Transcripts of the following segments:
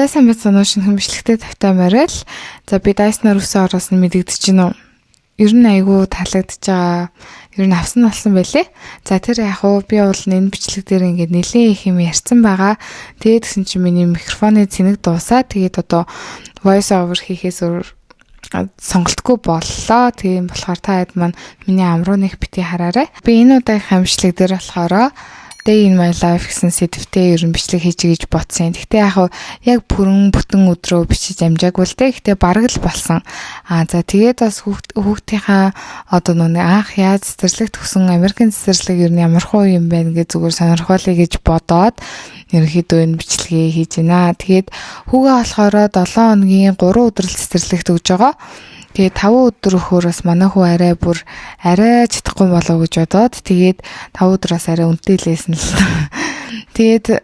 За сайн байна уу шинэ бичлэгтэй тавтай морил. За би дайснаар үсэн ороос нь мэдэгдэж байна уу? Ер нь айгүй таалагдж байгаа. Ер нь авсан болсон байлээ. За тэр яг уу би бол энэ бичлэг дээр ингээд нэлээд их юм ярьсан байгаа. Тэгээд гэсэн чинь миний микрофоны цэнэг дуусаа. Тэгээд одоо voice over хийхээс өөр сонголтгүй боллоо. Тийм болохоор та хэд маань миний амруу нэг бити хараарай. Би энэ удаагийн бичлэг дээр болохоор Day in my life гэсэн сэдвтэй ер нь бичлэг хийж гэж бодсон. Гэхдээ яг бүрэн бүтэн өдрөө бичиж амжаагүй л дээ. Гэхдээ бараг л болсон. За тэгээд бас хүүхдийнхаа одоо нүг анх яаж цэцэрлэг төгсөн Америкийн цэцэрлэг ер нь ямар хуу юм бэ гэж зүгээр сонирхолтой гэж бодоод ерөнхийдөө энэ бичлэгээ хийж байна. Тэгээд хүүгээ болохоор 7 хоногийн 3 өдрөл цэцэрлэг төгж байгаа. Тэгээд 5 өдөр өхөөрөөс манай хүү арай чадахгүй болов гэж бодоод тэгээд 5 өдрөөс арай үнэтэйлээсэн л. Тэгээд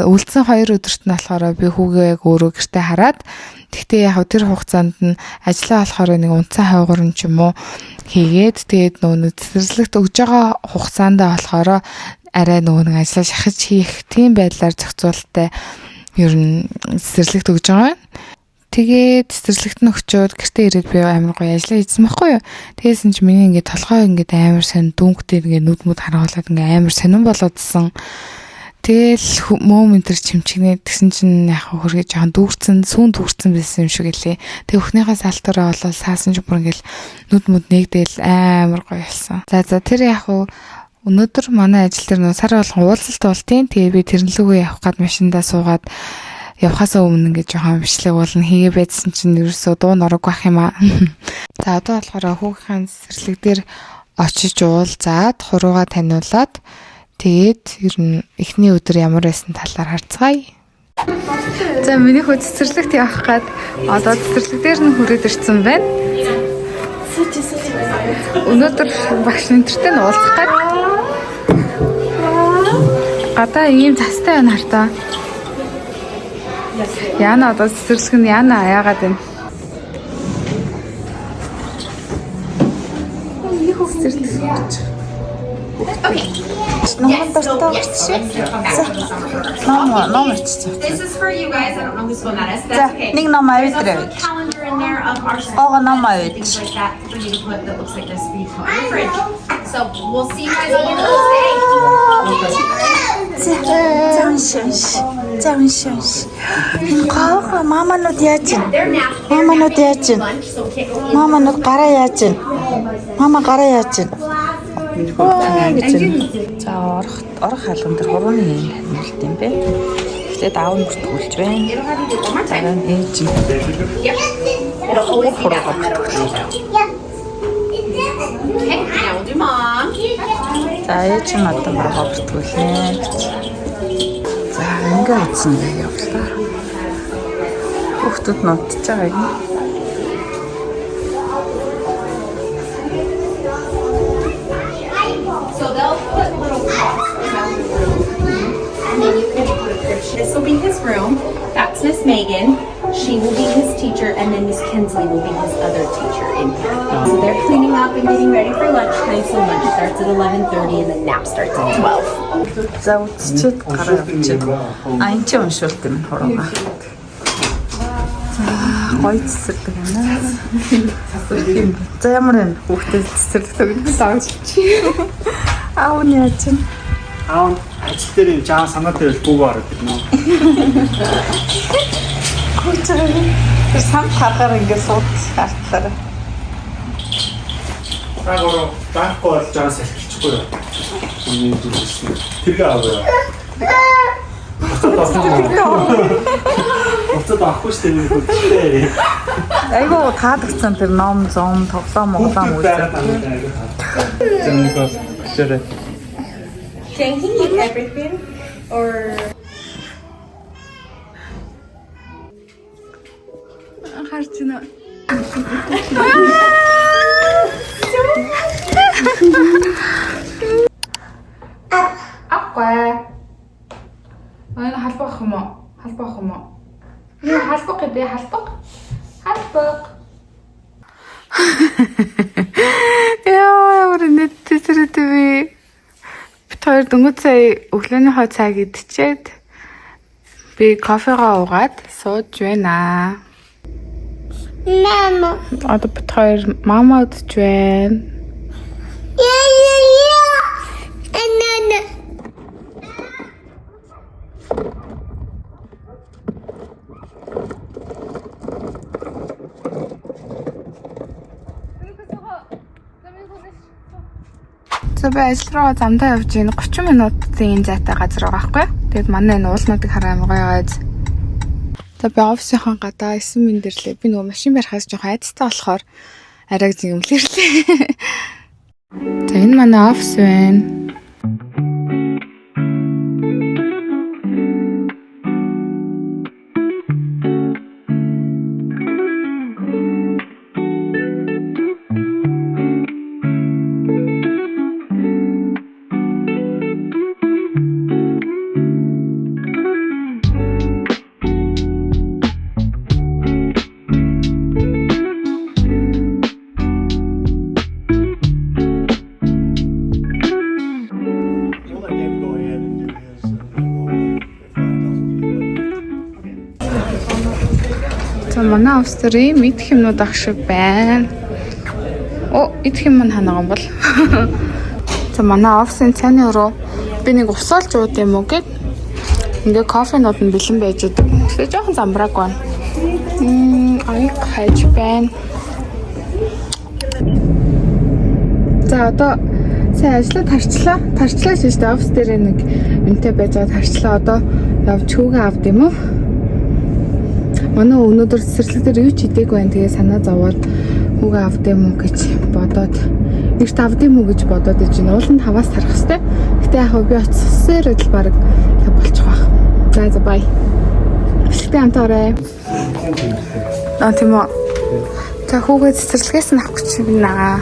үлдсэн 2 өдөрт нь болохоор би хүүгээ яг өөрөө гэртээ хараад тэгтээ яг тэр хугацаанд нь ажиллаа болохоор нэг унцсан хойгорн ч юм уу хийгээд тэгээд нөгөө цэцэрлэгт өгж байгаа хугацаанд болохоор арай нөгөө нэг ажиллаа шахаж хийх тийм байдлаар зохицуулттай ер нь цэцэрлэгт өгж байгаа. Тэгээд цэцэрлэгт нь өгчөөд гэртээ ирээд би амар гоё ажиллаа хийсэн байхгүй юу. Тэгээсэн чи миний ингээд толгой ингээд амар сонь дүнхтэй ингээд нүд мүд харуулаад ингээд амар сонирн болоодсан. Тэгэл мөөм энэ төр чимчгнээ тэгсэн чинь яг хөргөө жоохон дүүрцэн сүүн дүүрцэн байсан юм шиг гэлээ. Тэг өхнийхээ салтаараа болол саасан ч бүр ингээд нүд мүд нэгдээл амар гоё болсон. За тэр яг өнөөдөр манай ажил дээр нөө сар болгон уулзалт болтیں۔ Тэгээ би тэрнлүүгээ явах гад машиндаа суугаад явхасаа өмнө ингээд жоохон бичлэг болно хийгээ байдсан чинь ерөөсөө дуу норог байх юм аа. За одоо болохоор хүүгийн цэцэрлэг дээр очиж уулзаад хуруугаа таниулаад тэгээд ер нь эхний өдөр ямар байсан талаар харцгаая. За миний хүү цэцэрлэгт явах гад одоо цэцэрлэг дээр нь хүрээд ирсэн байна. Өнөөдөр багш нэнтертэй нь уулзах гад гадаа ийм застай байна хартаа. Яна одоо цэцэрлэг нь яна яагаад вэ? Их цэцэрлэг. Номер дөртөө чи. Номер чи. This is for you guys. I don't know who's going that is. That's okay. Нэг ном авитрээ. Calendar in there of our ном авид. That for you to put that looks like this for you to put in the fridge. So we'll see you guys on your first day. Замшш. Гоо маманууд яаж вэ? Маманууд яаж вэ? Маманууд гараа яаж вэ? Мама гараа яаж вэ? За орох хаалган дээр хурууны хэмнэлт юм бэ. Эхлээд аав нь бүртгүүлж байна. Дараа нь ээж нь. Хуруугаа бүртгүүлж. За ээж нь одоо маргаа бүртгүүлнэ. Ингээ утсан явлаа. Хүүхдүүд нь утж байгаа юм. So they'll put little rocks around the room. And then you can put a picture. This will be his room. That's Miss Megan. She will be his teacher, and then Miss Kinsley will be his other teacher in here. So they're cleaning up and getting ready for lunchtime. So lunch starts at 11:30 and then nap starts at 12. За үтчихэд гараа авчид. Энд ч уншуулт юм хуруугаа. За гоё цэцэрлэг байна. За ямар юм хүүхдээ цэцэрлэг төгнөд авч чи. Аав нь яаж вэ? Аав ажил дээр юм жаа санаа дээр бүгөө ороод ирнэ. Тэр сан хахаар ингээд суудчих шаардлаараа. Агаараа банк болж байгаа салхичихгүй юу? Тэргээ аваа. Уцад авахгүй шүү дээ үстэй. Айгуу таадагцсан тэр ном зом тоглоом үзэх. Зэнийхөө бишээрээ. Can he eat everything? Or харж байна. Аква. Ана халбах юм уу? Халбах юм уу? Юу халбах гэдэг халбах? Халбах. Яа, өрнөд тэсрэдэв. Бид хоёр дөнгөж сая өглөөний хоо цаг идчихэд Би кофегаа уугаад сууж байна. Мама. Одоо бид хоёр мама удаж байна. Анана. За би ажил руу замдаа явж байна. 30 минутын зайтай газар байгаа байхгүй. Тэгээд манай энэ уулнуудыг хараа гоё байгааз. За би офисынхаа гадаа 9 минут ирлээ. Би нөгөө машин барихаас жоохон айцтай болохоор арайг зэмлэрлээ. За энэ манай офис байна. We'll let Dave go ahead and do his, and then we'll, if Ryan tells me, За манай офис дээр ийм идэх юмнууд ах шиг байна. Оо, идэх юм маань ханаа бол. За манай офисын цааны өрөө би нэг усаалж ууд юм уу гэд ингээ кофенууд нь бэлэн байж идэг. Тэгээ жоохон замбрааг байна. Аяг хайж байна. За одоо сайн ажиллаад тарчлаа. Тарчлаа шүү дээ. Офис дээр нэг юмтай байж байгаа тарчлаа. Одоо явж хүүгээ авд юм уу? Манай өнөөдөр цэцэрлэг дээр юу ч идээгүй байна. Тэгээ санаа зовоод хүүгээ авд юм уу гэж бодоод эрт авд юм уу гэж бодоод иж байна. Уулын 5-аас тарах хэвээр. Гэтэ яг би оцсоор л баг болчих واخ. За бай. Бичлэгтэй хамтаарай. Тийм үү. За хүүгээ цэцэрлэгээс нь авах гэж байна.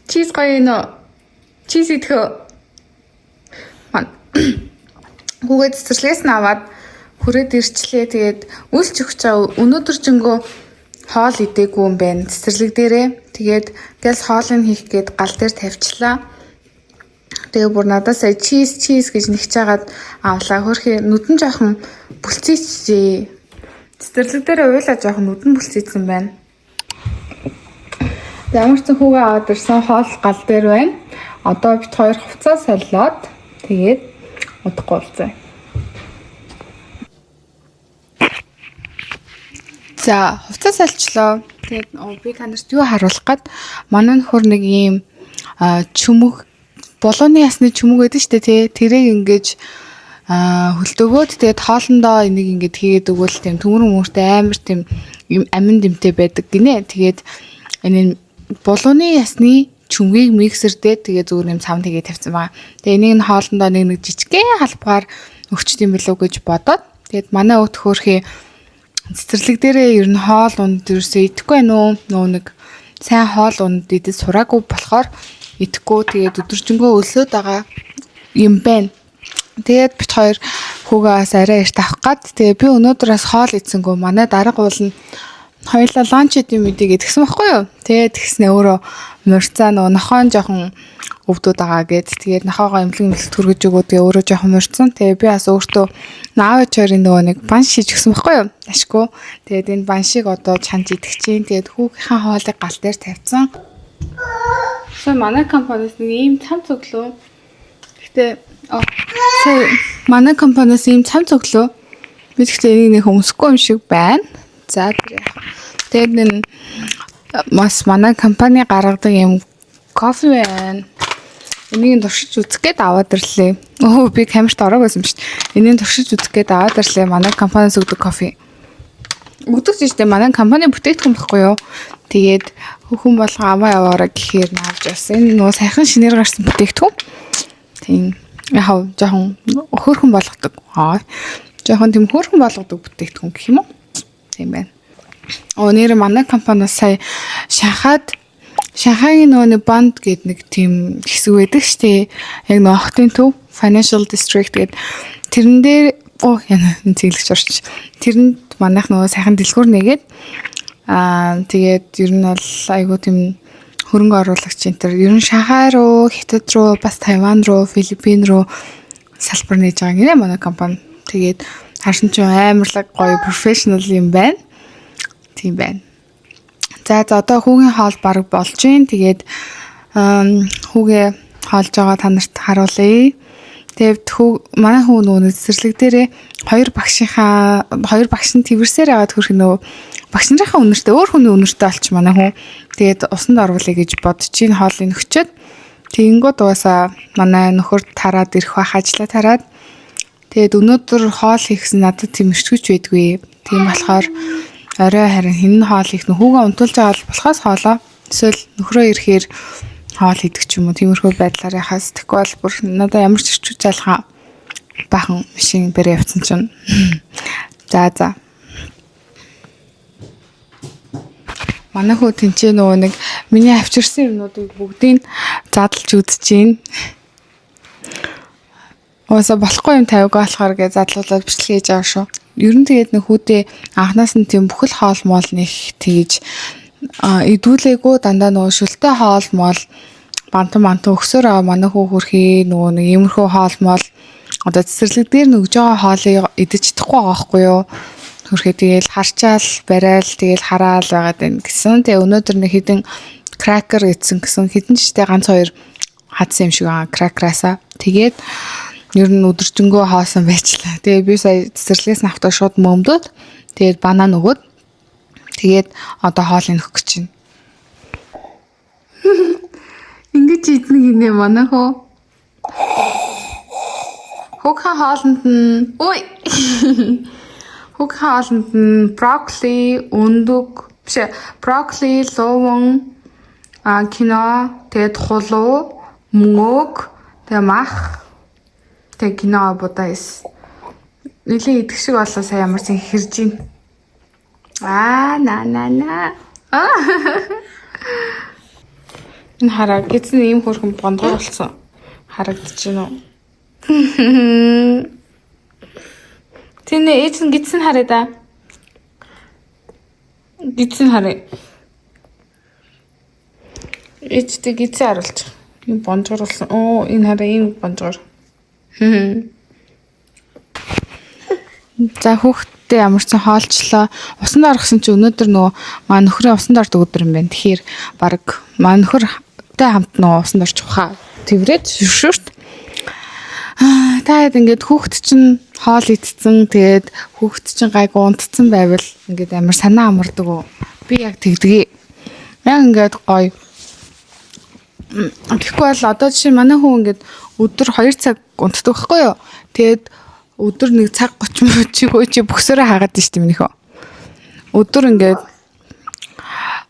Чиз гоё нөө. Чиз идэх. Хүүгээ цэцэрлэгээс нь аваад хүрээд ирчлээ. Тэгээд үлч өгч чаа өнөөдөр жингөө хоол идээгүй юм байна цэцэрлэг дээрээ. Тэгээд гэл хоолыг хийх гээд гал дээр тавьчлаа. Тэгээ бүр надад сая чиз гэж нэгч жагаад авлаа. Хөрхи нүдэн жоохон бүлцээчээ. Цэцэрлэг дээрээ уйлаа жоохон нүдэн бүлцээсэн байна. Ямар ч хүүгээ аваад ирсэн хоол гал дээр байна. Одоо бит хоёр хувцас солиод тэгээд удахгүй болцоо. За хувцас соличлоо. Тэгээд би танарт юу харуулах гээд манай нөхөр нэг ийм чүмэг болооны ясны чүмэг гэдэг штэ тий. Тэрийг ингэж хөлтөгөөд тэгээд хоолндоо энийг ингэж хийгээд өгвөл тийм төмөр мөртэй амар тийм амин дэмтэй байдаг гинэ. Тэгээд энэ болооны ясны чүмгийг миксердээ тэгээ зүгээр юм цавн тэгээ тавьсан байгаа. Тэгээ энийг нь хоолндоо нэг жижигхэн халбаар өгчт юм билүү гэж бодоод тэгээд манай өвд хөөрхий цэцэрлэг дээрээ ер нь хоол унд ерөөсөө идэхгүй байна уу? Нөө нэг сайн хоол унд идэж сураагүй болохоор идэхгүй тэгээд өдөржингөө өлсөд байгаа юм байна. Тэгээд бит хоёр хүүгээс арай эрт авах гад тэгээ би өнөөдрөөс хоол идсэнгөө манай дарга уул нь хоёлаа ланч идэм мэдээ гэдгсэн байхгүй юу? Тэгээд тэгснэ өөрөө морьцаа нөгөө нохоон жоохон өвдөд байгаа гэд. Тэгээд нохоогоо эмнэлэг түргэж өгөө. Тэгээ өөрөө жоохон морьцсон. Тэгээ би бас өөртөө наавч хоёрын нөгөө нэг банш хийж өгсөн байхгүй юу? Ашгүй. Тэгээд энэ баншиг одоо чанж идэх чинь. Тэгээд хүүгийнхаа хоолыг гал дээр тавьсан. Сая манай компаниас нэг ийм цам цоглоо. Гэтэ сая манай компаниас ийм цам цоглоо. Би тэгтээ энийг нэг өмсөхгүй юм шиг байна. За тэгээд энэ бас манай компани гаргадаг юм кофе байна. Энийг туршиж үзэх гээд аваад ирлээ. Өө би камерт ороог байсан шүү дээ. Энийг туршиж үзэх гээд аваад ирлээ. Манай компаниас өгдөг кофе. Өгдөг ч дээ манай компани бүтээгдэхүүн байхгүй юу? Тэгээд хүн болго аваа яваараа гэхээр наавж бас энэ нөгөө сайхан шинээр гарсан бүтээгдэхүүн. Тийм яхав жоохон хөөрхөн болгодог. Жоохон тийм хөөрхөн болгодог бүтээгдэхүүн гэх юм уу? Тийм байна. Нэр манай компаниас сая шахаад Шанхайгийн нэг банд гэдэг нэг тийм хэсэг байдаг штэ. Яг нөө хотын төв Financial District гэдэг тэрэн дээр яна цэглэгч орч. Тэрэнд манайх нөгөө сайхан дэлгүүр нэгээд тэгээд ер нь бол айгуу тийм хөрөнгө оруулагч энэ төр ер нь Шанхай руу, Хятад руу, бас Тайван руу, Филиппин руу салбар нээж байгаа гинэ манай компани. Тэгээд харсан ч амарлаг гоё профешнл юм байна. Тийм байна. За одоо хүүгийн хоол баг болж гин. Тэгээд хүүгээ хоолж байгаа та нарт харуулъя. Тэгээд манай хүү нөгөө цэцэрлэг дээрээ хоёр багш нь тэрвэрсээр аваад хөрх нөгөө багш нарынхаа үнэртээ өөр хүний үнэртээ олч манай хүү. Тэгээд усанд оруулъя гэж бодож ин хоолыг нөхчөөд тэгэнгүүт угаасаа манай нөхөр тараад ирэх бах ажиллаа тараад тэгээд өнөөдөр хоол хийхсэн надад тийм өчгөж байдгүй. Тийм болохоор орой харин хинэн хоол хийх нөхөөгөө унтуулж байгаа болохоос хоолоо эсвэл нөхрөө ирэхээр хоол хийдэг ч юм уу тиймэрхүү байдлаар яхаас тэгвэл бүр надаа ямар ч өчгөж залхаа бахан машин бэрээ явцсан чинь за манай хүү тэнцээ нөгөө нэг миний авчирсан юмнуудыг бүгдийг задлж үзэж гин. Ууса болохгүй юм тавиг болохоор гэж задлуулаад бичлэг хийж байгаа шүү. Ер нь тэгээд нэг хүүдээ анханаас нь тийм бүхэл хоол моол нэг тэгж идүүлээгүй дандаа нөгөө шүлтэй хоол моол бантан өгсөөр манай хүү хөрхий нөгөө нэг иймэрхүү хоол моол одоо цэцэрлэг дээр нөгж байгаа хоолыг идэж чадахгүй байгаа байхгүй юу? Хөрхий тэгэл харчаал барайл тэгэл хараал байгаад байна гэсэн. Тэгээ өнөөдөр нэг хідэн кракер идсэн гэсэн хідэн жиштэй ганц хоёр хадсан юм шиг байгаа кракераасаа. Тэгээд ер нь өдөржингөө хоосон байчлаа. Тэгээ би сая цэцэрлэгээс навтаа шууд мөмдөд тэгээд банан өгөөд тэгээд одоо хоол нөх гэж байна. Ингэж идэх гинэ манай хөө. Хөөхийн хоолнд нь ой хөөхийн хоолнд нь брокколи, өндөг, брокколи, луван, кино, тэгээд хулуу, мөнгөг, тэгээд мах, тэгээд кино бодайс. Нилийн идэх шиг болоо сая ямар ч хэрж гин. На. Энэ хараа гизэн ийм хөрхөн бондгор болсон. Харагдаж байна уу? Тэний эзэн гизэн хараа да. Гизэн хараа. Эцтэй гизэн харуулж. Энэ бондгор болсон. Оо энэ хараа ийм бондгор. За хүүхдээ ямар ч хоолчлоо. Усанд орохсон чи өнөөдөр нөгөө маа нөхрөө усанд ордог өдөр юм байна. Тэгэхээр баг маа нөхөртэй хамт нөгөө усанд орчих хаа. Тэврээд шүршүрт. Таад ингээд хүүхд чинь хоол идсэн. Тэгээд хүүхд чинь гайгүй унтцсан байвал ингээд амар санаа амардаг уу. Би яг тэгдэгэ. Яг ингээд гоё. Тэгэхгүй бол одоо жишээ манай хүү ингээд өдөр 2 цаг унтдаг байхгүй юу? Тэгээд өдөр 1 цаг 30 минут чи бөксөрөө хаагаад дээ шүү дээ минийхөө. Өдөр ингээд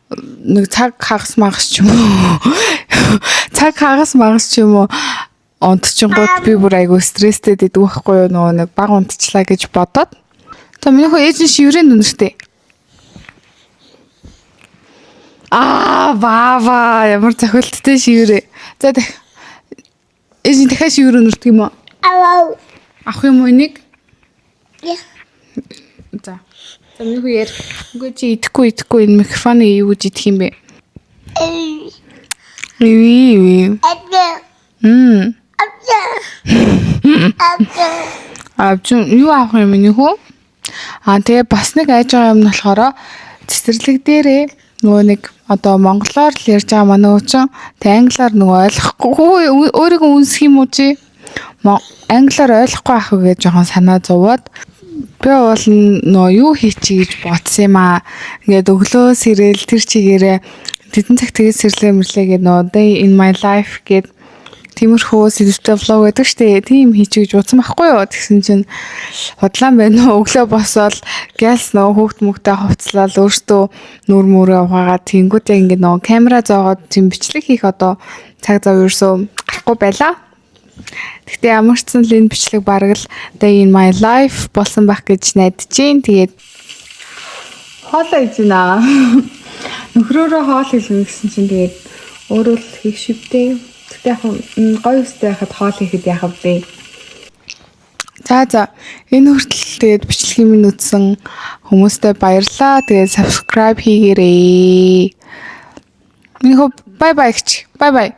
1 цаг хагас магас ч юм уу. Цаг хагас магас ч юм уу. Унтчихгууд би бүр айгүй стресстэй дэдэг байхгүй юу нөгөө нэг баг унтчлаа гэж бодоод. За минийхөө ээж нь шиврэнд үнэртэй. Баава ямар цохилттой шиврээ. За ээж нь дахиад шиврээ үнэрдэг юм уу? Ах юм уу энийг? За. За минийхөө яар. Үгүй чи идэхгүй энэ микрофоны юу гэж идэх юм бэ? Юу авах юм минийхөө? Тэгээ бас нэг айж байгаа юм нь болохоор цэцэрлэг дээрээ нөгөө нэг одоо монголоор л ярьж байгаа манай уучин тэг англиар нөгөө ойлгохгүй өөрийгөө үнсэх юм уу чи? Англиар ойлгохгүй ах уу гэж жоохон санаа зовоод би бол нөө юу хийчих гэж бодсон юм аа. Ингээд өглөө сэрэл тэр чигээрээ тэдэн цаг тэгээд сэрлээ мэрлээ гэдэг нөө day in my life гэдэг тиймэрхүү сэдвтэй влог гэдэг штэ. Тийм хийчих гэж бодсон байхгүй юу? Тэгсэн чинь худлаан байна уу? Өглөө босоод гэлс нөө хүүхд мөгтэй хувцлал өөртөө нүр мөрөө угаагаад тэнгүүтээ ингээд нөө камера зоогоод тийм бичлэг хийх одоо цаг зав ерөөсөө гарахгүй байлаа. Гэхдээ ямар ч сан л энэ бичлэг бараг л day in my life болсон байх гэж найдаж байна. Тэгээд хоолоо хийж байна. Нөхрөөрөө хоол хийлгэн гэсэн чинь тэгээд Өөрөө л хийх шивтэй. Тэгтээ яг гоё өстэй хахад хоол хийхэд яхав дээ. За энэ хүртэл тэгээд бичлэгийг минь үзсэн хүмүүстээ баярлалаа. Тэгээд subscribe хийгээрэй. Минийхөө бай бай гэж. Бай бай.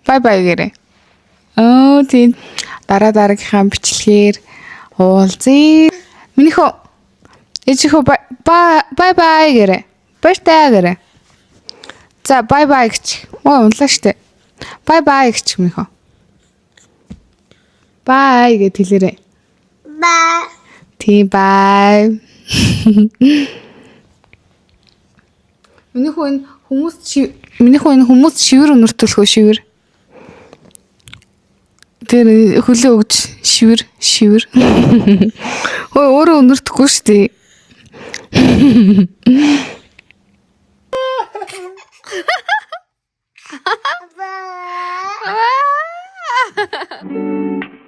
Бай бай гэрээ. Тийм дараагийнхаа бичлэгээр уулзъя. Минийхөө ээжийнхөө бай бай гэрээ. Баяртай гэрээ. За бай бай гэж. Унлаа штэ. Бай бай гэж минийхөө. Bye гэж хэлээрэй. Bye. Тийм bye. Минийхүү энэ хүмүүс шивэр өнөртөлхөө шивэр. Тэр хөлөө өгч шивэр. Ой өөрөө өнөртөхгүй шүү дээ. Bye.